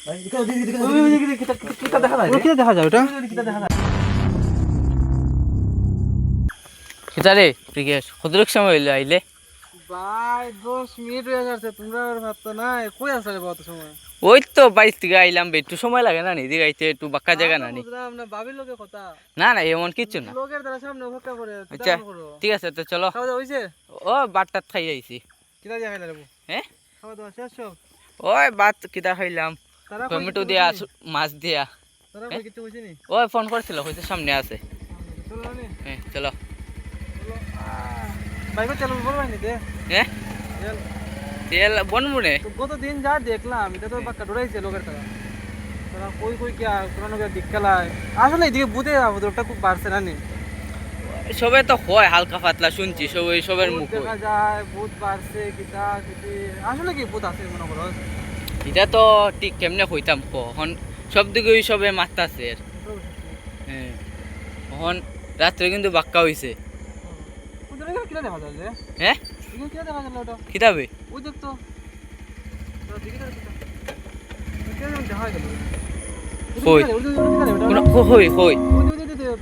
রে ক্রিকেট কতটুক সময় হইলো আইলে? ভাই 10 মিনিট হয়ে গেছে, তোমরা আর ভাবতো না কই আসলে কত সময়? ওই তো বাইশ থেকে আইলাম, একটু সময় লাগে না নি দিগাইতে, একটু বাক্কা জায়গা না নি। বুঝলাম না, ভাবির লোকে কথা না না এমন কিছু না। লোকের দ্বারা সামনে অপেক্ষা করে আচ্ছা ঠিক আছে তো চলো। খাওয়া দাওয়া হইছে? ও বাটটাত খাই আইছি। কিটা দিয়া খাইলা রে? হ্যাঁ খাওয়া দাওয়া শেষ সব? ওই বাত কিতা খাইলাম, তারা টমেটো দিয়া মাছ দিয়া। তারা কই কিছু হইছে নি? ওই ফোন করছিল, হয়তো সামনে আছে। চলো নি হ্যাঁ চলো। বাইকে চালু বল ভাই নি দে। হ্যাঁ চল তেল বনমুনে তো গত দিন যা দেখলাম এটা তো বাক্কা ডরাইছে লোকের তারা। তারা কই কই কি আর কোন লোকের দিক খেলায় আসলে এদিকে বুঝে ওটা খুব বাড়ছে না নি। সবে তো হয় হালকা পাতলা শুনছি, সবাই সবার মুখ দেখা যায় ভূত বাড়ছে কিতা কিতি, আসলে কি ভূত আছে মনে করো? এটা তো ঠিক কেমনে কইতাম কখন সব দিকে সবে মারতাছে। হ্যাঁ এখন রাত্রে কিন্তু বাক্কা হইছে। কিটা দেখা যায় রে? হ্যাঁ এখানে কিটা দেখা যায় ওটা? কিতাবে ওই দেখ তো দেখা গেল কই কই কই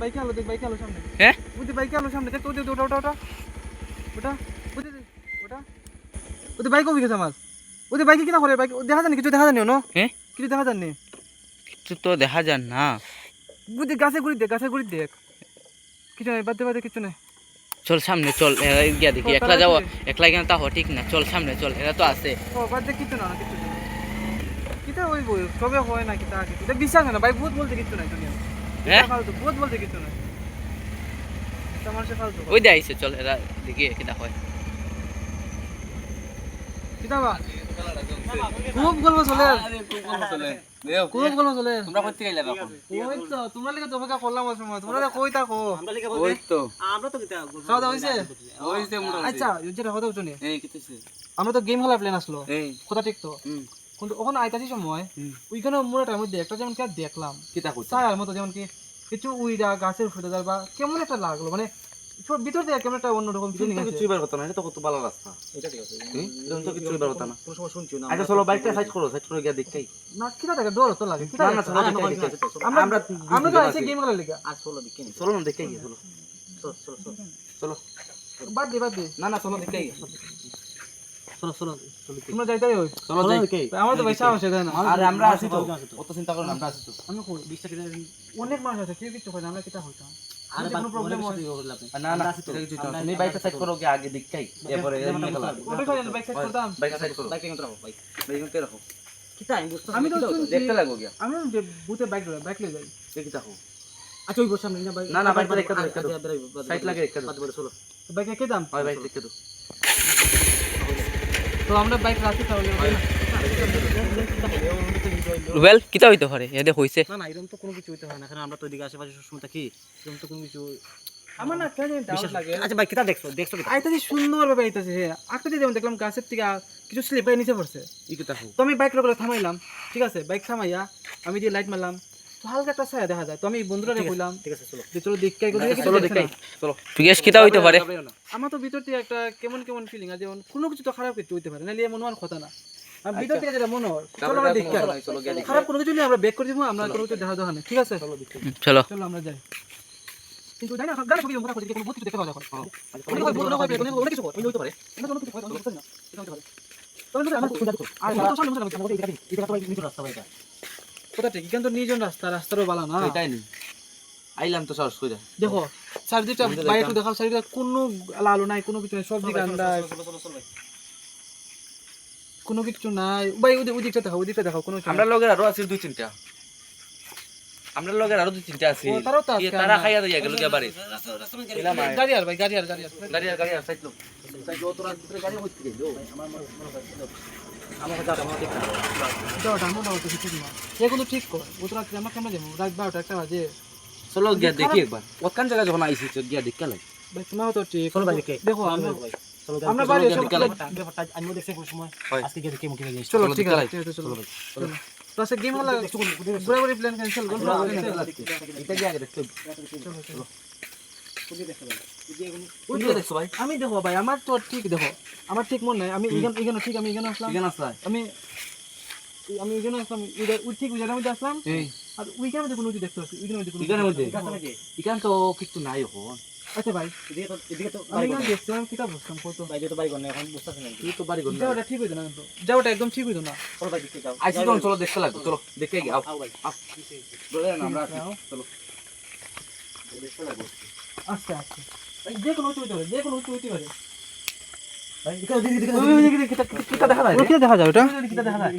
বাইকে আলো দেখ, বাইকে আলো সামনে। হ্যাঁ ওই যে বাইকে আলো সামনে দেখ, ওটা ওটা ওটা ওটা ওটা ওটা ওটা ওটা বাইক উঠে গেছে আমার। ওই বাইকে কিনা করে বাইক দেখা যায়নি, কিছু দেখা যায়নি না? হ্যাঁ কিছু দেখা যায়নি, কিছু তো দেখা যান না। বুঝি গাছে গুড়ি দেখ, গাছে গুড়ি দেখ, কিছু নাই, বাদে বাদে কিছু নাই। চল সামনে চল, এরা গিয়া দেখি। একলা যাও, একলা গেলে তা ঠিক না। চল সামনে চল, এরা তো আছে। ও বাদ দেখ, কিছু না, কিছু না। কিতা ওই বই সবে হয় না, কিতা কিছু এটা বিশ্বাস হয় না ভাই, ভূত বলতে কিছু নাই দুনিয়া। হ্যাঁ ফালতু ভূত বলতে কিছু নাই, এটা মানুষের ফালতু। ওই দে আইছে, চল এরা দেখি কিটা হয়। কিতা বা খুব গল্প চলে, খুব গল্প চলে। তোমরা কইতে গেলে এখন ওই তো তোমরা লিগে তো অপেক্ষা করলাম ওই সময়, তোমরা কই থাকো? ওই তো আমরা তো কিতা খাওয়া দাওয়া হইছে? হইছে মোটামুটি। আচ্ছা যেটা কথা বলছো এই কিতেছে আমরা তো গেম খেলা প্ল্যান আসলো, এই কথা ঠিক তো, কিন্তু ওখানে আইতাছি সময় ওইখানে মোড়াটার মধ্যে একটা যেমন কি দেখলাম কিটা কইছে ছায়ার মতো, যেমন কি কিছু উইরা গাছের ফুটে যায় বা কেমন একটা লাগলো, মানে ভিতর থেকে কেমন একটা অন্যরকম ফিলিং আছে। কিছুই বের হতো না, এটা তো কত ভালো রাস্তা। এটা ঠিক আছে, এরকম তো কিছুই বের হতো না। কোনো সময় শুনছি না। আচ্ছা চলো বাইকটা সাইড করো, সাইড করে গিয়ে দেখতেই। না কিটা দেখে ডর তো লাগে, কিটা না না চলো দেখতেই। আমরা আমরা আমরা তো আইছি গেম খেলার লিগা। আজ চলো দেখতেই, চলো না দেখতেই গিয়ে চলো চলো বাদ দে না না চলো দেখতেই চলো চলো তোমরা যাইতাই হই, চলো দেখতেই। আমার তো ভাই সাহস হয় না। আরে আমরা আছি তো, কত চিন্তা করো না, আমরা আছি তো। আমি কই 20 টাকা অনেক মানুষ আছে, কেউ কিছু হয় না, আমরা কিটা হইতাম। আরে কোনো প্রবলেম হয় না না এটা কিছু না, তুমি বাইকটা সাইড করো গিয়ে আগে দেখতেই, এরপরে এমনি খেলা। ওটা কই বাইক সাইড করতাম। বাইকটা সাইড করো, বাইক কিন্তু রাখো, বাইক কিন্তু রাখো। কিটা আমি বুঝতে আমি তো শুনছি দেখতে লাগো গিয়া, আমি বুতে বাইক লয়ে যাই। দেখি দেখো। আচ্ছা ওই বসে সামনে না বাইক, না না বাইকটা দেখতে দাও, সাইড লাগে দেখতে দাও। চলো বাইক কে দাম? হয় বাইক দেখতে দাও। তো আমরা বাইক রাখি তাহলে। রুবেল কিটা হইতে পারে এদে হইছে? না না এরকম তো কোনো কিছু হইতে হয় না, কারণ আমরা তো এদিকে আশেপাশে সবসময় থাকি, এরকম তো কোনো কিছু। আমার না কেন ডাউট লাগে। আচ্ছা ভাই কিটা দেখছো দেখছো কিটা? আইতাছি সুন্দর ভাবে আইতাছে, হ্যাঁ আকৃতি যেমন দেখলাম গাছের থেকে কিছু স্লিপ হয়ে নিচে পড়ছে। ই কিটা হো তো আমি বাইক রোবলে থামাইলাম, ঠিক আছে বাইক থামাইয়া আমি যে লাইট মারলাম, তো হালকা একটা ছায়া দেখা যায়। তো আমি বন্ধুরা কইলাম ঠিক আছে চলো যে চলো দেখকাই করি, চলো দেখতেই চলো। জিজ্ঞেস কিটা হইতে পারে? আমার তো ভিতর থেকে একটা কেমন কেমন ফিলিং আছে, যেমন কোনো কিছু তো খারাপ কিছু হইতে পারে না, লিয়ে মনে হওয়ার কথা না। আর ভিতর থেকে যেটা মনে হয় চলো আমরা দেখি, চলো গিয়ে দেখি। খারাপ কোনো কিছু নেই, আমরা ব্যাক করে দিব, আমরা কোনো কিছু দেখা দোকানে, ঠিক আছে চলো দেখি। চলো চলো আমরা যাই, কিন্তু জানি না গাড়ি ছবি আমরা করি কোনো কিছু দেখতে পাওয়া যায়। কোনো কিছু করে ওই হইতে পারে, এটা কোনো কিছু হয় না, এটা হতে পারে। তবে আমরা খুঁজে দেখো আর তো সামনে মতো আমাদের এটা তো নিজ রাস্তা ভাইটা কোথা থেকে, কিন্তু নিজন রাস্তা, রাস্তারও ভালো না। এটাই নি আইলাম তো সাহস কইরা দেখো চারদিকটা বাইরে একটু দেখাও, চারদিকটা কোনো আলো নাই, কোনো কিছু নাই, সব দিকে আন্দাজ, কোনো কিছু নাই ভাই। ওই দিকটা দেখাও, ওই দিকটা দেখাও, কোনো আমরা লগের আরো আছে দুই তিনটা, আমরা লগের আরো দুই তিনটা আছে, তারাও তো আছে, তারা খাইয়া দিয়া গেল গিয়া বাড়ি। গাড়ি আর ভাই গাড়ি আর গাড়ি আর সাইড লোক সাইড ও তোরা ভিতরে গাড়ি হইতে গেল আমার আমার কথা আমার ঠিক না দাও দাও দাও তো ঠিক না, এগুলো ঠিক কর। ও তোরা আমরা কেমন যাবো রাত 12টা একটা বাজে। চলো গিয়া দেখি একবার ওখান জায়গা যখন আইছি তো গিয়া দেখতে লাগে। ভাই তোমাও তো ঠিক, চলো ভাই দেখে দেখো আমরা বাড়ি এসে ব্যাপারটা আমি দেখছি কোন সময় আজকে গিয়ে দেখি মুখে গিয়ে। চলো ঠিক আছে চলো চলো তো সে গেম হলো ঘুরে প্ল্যান ক্যান্সেল করব, এটা গিয়া আগে দেখতে চলো চলো ওই দেখছো ভাই? আমি দেখো ভাই আমার তো ঠিক দেখো, আমার ঠিক মন নাই, আমি এখানে ঠিক, আমি এখানে আসলাম, এখানে আসলাই আমি আমি ওইখানে আসলাম, ঠিক ওই জায়গার মধ্যে আসলাম, আর ওইখানে মধ্যে কোনো দেখতে পাচ্ছি, ওইখানে মধ্যে কোনো এখানের মধ্যে এখান তো কিছু নাই এখন আচ্ছা ভাই এদিকে তো আমি এখানে দেখছিলাম কিতাব বসতাম কত বাইরে তো বাড়ি ঘর না এখন বুঝতেছেন না তুই তো বাড়ি ঘর না যাওয়াটা ঠিক হইতো না, কিন্তু যাওয়াটা একদম ঠিক হইতো না। চলো ভাই দেখতে যাও আইসি তখন চলো দেখতে লাগবে চলো দেখে গিয়ে আও ভাই বলে না আমরা আসি, চলো দেখতে লাগবে আচ্ছা আচ্ছা ভাই যে কোনো হইতে পারে, যে কোনো হইতে পারে ভাই দিকে কিটা দেখা যায় ওটা দেখা যায়, ওটা কিটা দেখা যায়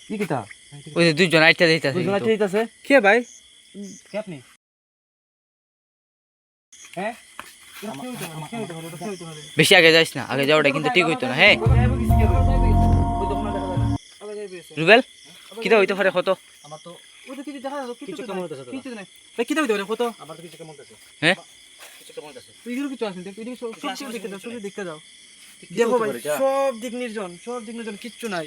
কি কিটা ওই যে দুইজন আইটা দিতেছে দুজন আছে কে ভাই? কে আপনি হ্যাঁ কে হইতে পারে, কে হইতে পারে? বেশি আগে যাইস না, আগে যাওয়াটা কিন্তু ঠিক হইতো না। হ্যাঁ ওই দোকানে দেখা যায় না আবার যাইবে এসে। রুবেল কিটা হইতে পারে কত? আমার তো ওটা কিছু দেখা যায়, কিছু কেমন হইতাছে তোরা? কিছু নাই ভাই, কিতা হইতে পারে কত? আমার তো কিছু কেমন হইতাছে হ্যাঁ কিছু কেমন হইতাছে তুই এগুলো কিছু আসেন, তুই এদিকে সব কিছু দেখতে দাও, সব দেখতে দাও। কি দেখো হইতে ভাই পারে এটা? সব দিক নির্জন, সব দিক নির্জন, কিচ্ছু নাই।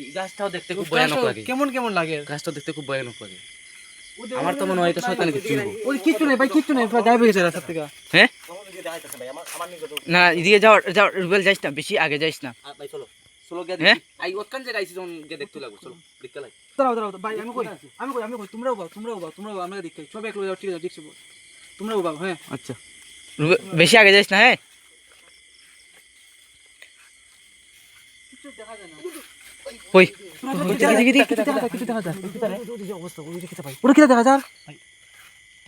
এই গাছটাও দেখতে খুব ভয়ানক লাগে কেমন কেমন লাগে? গাছটাও দেখতে খুব ভয়ানক লাগে আমার তো মনে হয় এটা শয়তানি কিছু ওই কিচ্ছু নাই ভাই, কিচ্ছু নাই, পুরো গায়েব হয়ে গেছে রাস্তা থেকে। হ্যাঁ না এদিকে যাও যাও রুবেল যাইস না, বেশি আগে যাইস না। ভাই চলো চলো গিয়ে হ্যাঁ? দেখি আই ওখান জায়গায় আইছি যখন গিয়ে দেখতে লাগবে চলো দেখতে লাগবে দাঁড়াও দাঁড়াও ভাই, আমি কই তোমরাও বাও, আমরা দেখতে সব এক লোক যাও, ঠিক আছে দেখছি, তোমরাও বাও। হ্যাঁ আচ্ছা রুবেল বেশি আগে যাইস না। হ্যাঁ কিছু দেখা যায় না। ওই কিছু দেখা যায়। ওটা কিটা দেখা যায়?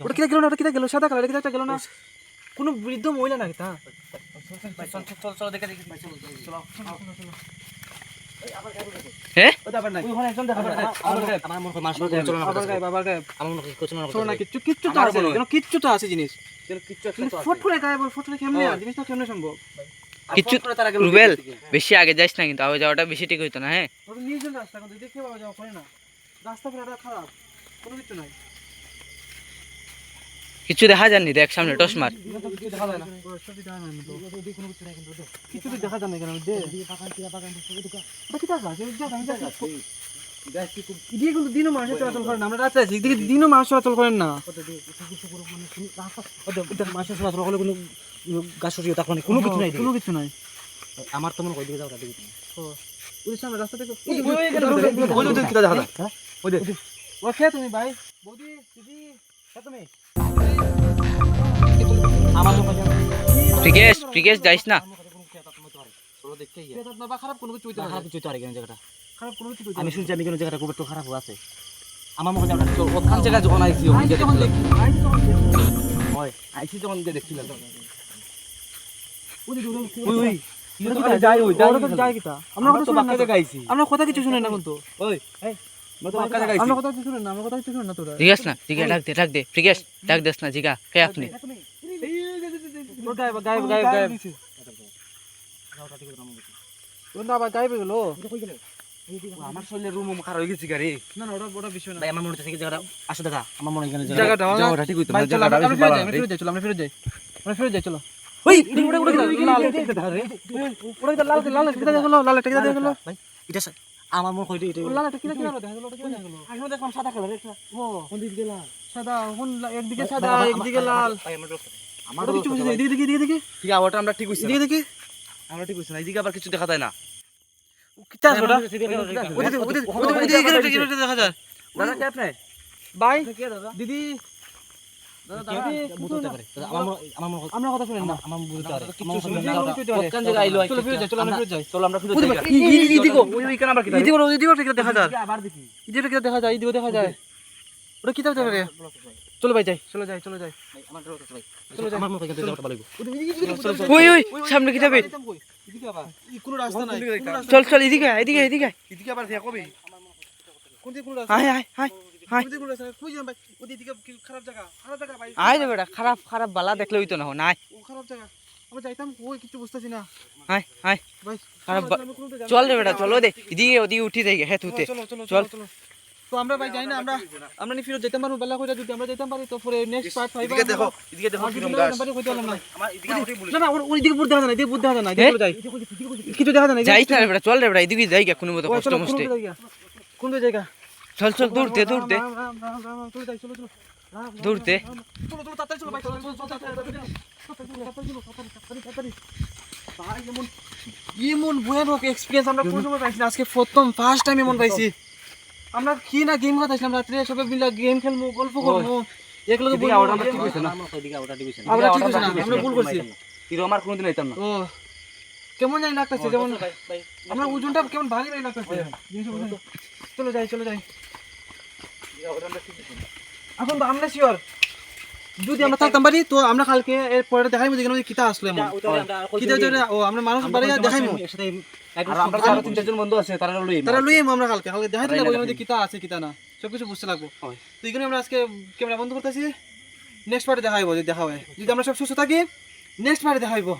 ওটা কিটা গেল না, ওটা কিটা গেল? সাদা কালার কিটা গেল না? কোন বৃদ্ধ মহিলা নাকি তা? চলো চলো দেখে দেখি চলো হ্যাঁ ওটা আবার নাই, ওখানে একজন দেখা যায়। আমার মনে হয় মানুষ চলো না আবার গায়েব, আবার গায়েব। আমার মনে হয় কিছু না শোনো না, কিচ্ছু তো আছে, কেন কিচ্ছু তো আছে জিনিস। কিছু একটা তো আছে ফটফটে গায়েব, ফটফটে কেমনে আর জিনিসটা কেমনে সম্ভব? কিচ্ছু রুবেল বেশি আগে যাইস না, কিন্তু আগে যাওয়াটা বেশি ঠিক হইতো না। হ্যাঁ ওটা নির্জন রাস্তা, কিন্তু দেখে পাওয়া যাওয়া করে না, রাস্তা পুরোটা খারাপ, কোনো কিছু নাই, কিছু দেখা যায়নি, দেখ সামনে টস মার। কিছু দেখা যায় না, কিছু তো দেখা যায় না, কেন দে ওটা কি দেখা যায়? এদিকে কিন্তু দিনও মানুষ চলাচল করে না, আমরা রাত্রে আছি, এদিকে দিনও মানুষ চলাচল করেন না। মানুষের চলাচল হলে কোনো গাছ সরিয়ে তখন কোনো কিছু নাই কোনো কিছু নাই। আমার তো মনে হয় দিকে যাও দিকে ওই সামনে রাস্তা থেকে কিটা দেখা যায় ওই দেখ ও খেয়ে তুমি ভাই, বৌদি দিদি খেয়ে তুমি আমার তো প্রিকেশ যাইস না। চলো দেখতে গিয়ে খেয়ে বাবা, খারাপ কোনো কিছু হইতে পারে, খারাপ কিছু তো আর কেন জায়গাটা খারাপ কোনো কিছু হইতে আমি পারে। শুনছি আমি কেন জায়গাটা খুব একটু খারাপ আছে আমার মনে হয় ওটা ওখান জায়গায় যখন আইছি ওখান আইছি জায়গায় যখন দেখি, আইছি যখন দেখি। হয় আইছি যখন গিয়ে দেখছিলাম ওই ওই যাই ওই যাই কিটা, আমরা কথা শুনেন না তো। গাইছি আমরা কথা কিছু শুনেন না কিন্তু, ওই এই মতো বাক্কা গাইছি আমরা কথা কিছু শুনেন না, আমরা কথা কিছু শুনেন না তোরা। জিজ্ঞাস না, জিজ্ঞা ডাক দে প্রিকেশ, ডাক দেস না, জিজ্ঞা কে আপনি? ওর গায়েব গায়েব গায়েব গায়েব, ওর না আবার গায়েব হয়ে গেল। আমার শরীরে রুম খারাপ হয়ে গেছে গাড়ি না না, ওটা বিষয় না। ভাই আমার মনে হচ্ছে জায়গাটা আসো দেখা আমার মনে হয় এখানে জায়গাটা জায়গাটা ঠিক হইতো না ভাই চলো, জায়গাটা আমরা বেশি ফিরে ভালো যাই, আমরা ফিরে যাই, চলো আমরা ফিরে যাই, আমরা ফিরে যাই, চলো। ওই ওটা লাল লাল কিটা দেখলো, লাল একটা কিটা দেখলো, ভাই এটা আমার মনে হয় এটা লাল একটা কিটা কিটা দেখা গেল, ওটা কিটা দেখা গেল। আমি দেখলাম সাদা কালার একটা ও কোন দিক গেলা সাদা, কোন একদিকে সাদা একদিকে লাল, ভাই আমার ওটা কিছু বুঝি না। এদিকে দেখি, এদিকে দেখি, ঠিক আছে ওটা আমরা ঠিক হইছে এদিকে দেখি, আমরা ঠিক হইছে না এদিকে আবার কিছু দেখা যায় না কিটা আছে ওটা? ওদিকে দেখা যায়। দাদা কে আপনি ভাই কে দাদা দিদি, দিদি বুঝতে পারে আমার মনে হয় আমরা কথা শুনেন না। আমার বুঝতে পারে কোন জায়গায় আইলো, চলো ফিরে যাই, চলো আমরা ফিরে যাই। চলো আমরা ফিরে ওদিকে যাই এদিকে ওইখানে আবার কি এদিকে একটা দেখা যায়, আবার দেখি এদিকে কিটা দেখা যায়, এদিকে দেখা যায়, ওটা কিটা হতে পারে? চলো ভাই যাই, চলো যাই, চলো যাই, আমার আমার মনে হয় এখানে যাওয়াটা ভালো ওই ওই সামনে কি যাবে? এদিকে আবার কোনো রাস্তা নাই, কোনো রাস্তা চল এদিকে এদিকে এদিকে এদিকে আবার দেখা কবে কোন দিকে কোনো রাস্তা, আয় আয় আয় কোন দিকে কোনো রাস্তা নাই, কই যান ভাই? ওদিকে খারাপ জায়গা ভাই, আয় রে বেটা, খারাপ বালা দেখলে হইতো না, না ও খারাপ জায়গা, আমরা যাইতাম কই কিছু বুঝতাছি না আয় আয় ভাই। খারাপ আমরা কোনোটা জানি চল না। রে বেটা, চলো দে এদিকে ওদিকে উঠি যাই হ্যাঁ তুতে চলো চলো চল। চলো চলো। তো আমরা ভাই যাই না, আমরা নি ফিরত যেতাম পারবো, বেলা কইরা যদি আমরা যেতাম পারি তো পরে নেক্সট পার্ট পাইবা। এদিকে দেখো কিরকম গাছ নাম্বারে কইতে পারলাম না। আমার এদিকে ওঠে বলি না না, ওই দিকে বুঝ দেখা যায় না, এদিকে বুঝ দেখা যায় না, এদিকে যাই, কিছু দেখা যায় না, যাইস না রে বেটা, চল রে বেটা, এদিকে যাই কোনো মতো ও, কষ্ট চলো, মষ্টে। কোন জায়গা? চল দূর দে চলো যাই, চলো চলো দূর দে। চলো তাড়াতাড়ি চলো ভাই, চলো তাড়াতাড়ি চলো, তাড়াতাড়ি চলো, তাড়াতাড়ি। ভাই এমন ভয়ানক এক্সপিরিয়েন্স আমরা কোনো সময় পাইছি না, আজকে প্রথম ফার্স্ট টাইম এমন পাইছি। আমরা কি না গেম খেলতেছিলাম রাত্রে, সবাই মিলে গেম খেলবো, গল্প করবো, এগুলো তো এদিকে আওয়াটা ঠিক হইছে না। আমরা ঠিক আছে না, আমরা ভুল করছি। হিরো আমার কোনোদিন হইতাম না। ও কেমন জানি লাগতেছে, যেমন আমরা ওজনটা কেমন ভারী ভারী লাগতেছে। চলো যাই চলো যাই। এখন তো আমরা শিওর যদি আমরা থাকতাম পারি তো আমরা কালকে এর পরে দেখাইমু যে কেন কিতা আসলো এমন কিতা ও আমরা মানুষ বাড়ি দেখাইমু। আর আমরা আরো 3-4 জন বন্ধু আছে তারা লই। তারা লইম আমরা কালকে দেখাইতে লাগবো এর মধ্যে কিতা আছে কিতা না সবকিছু বুঝতে লাগবো। তো এইখানে আমরা আজকে ক্যামেরা বন্ধ করতেছি, নেক্সট পার্টে দেখাইবো যদি দেখা হয়, যদি আমরা সব সুস্থ থাকি নেক্সট পার্টে দেখাইবো।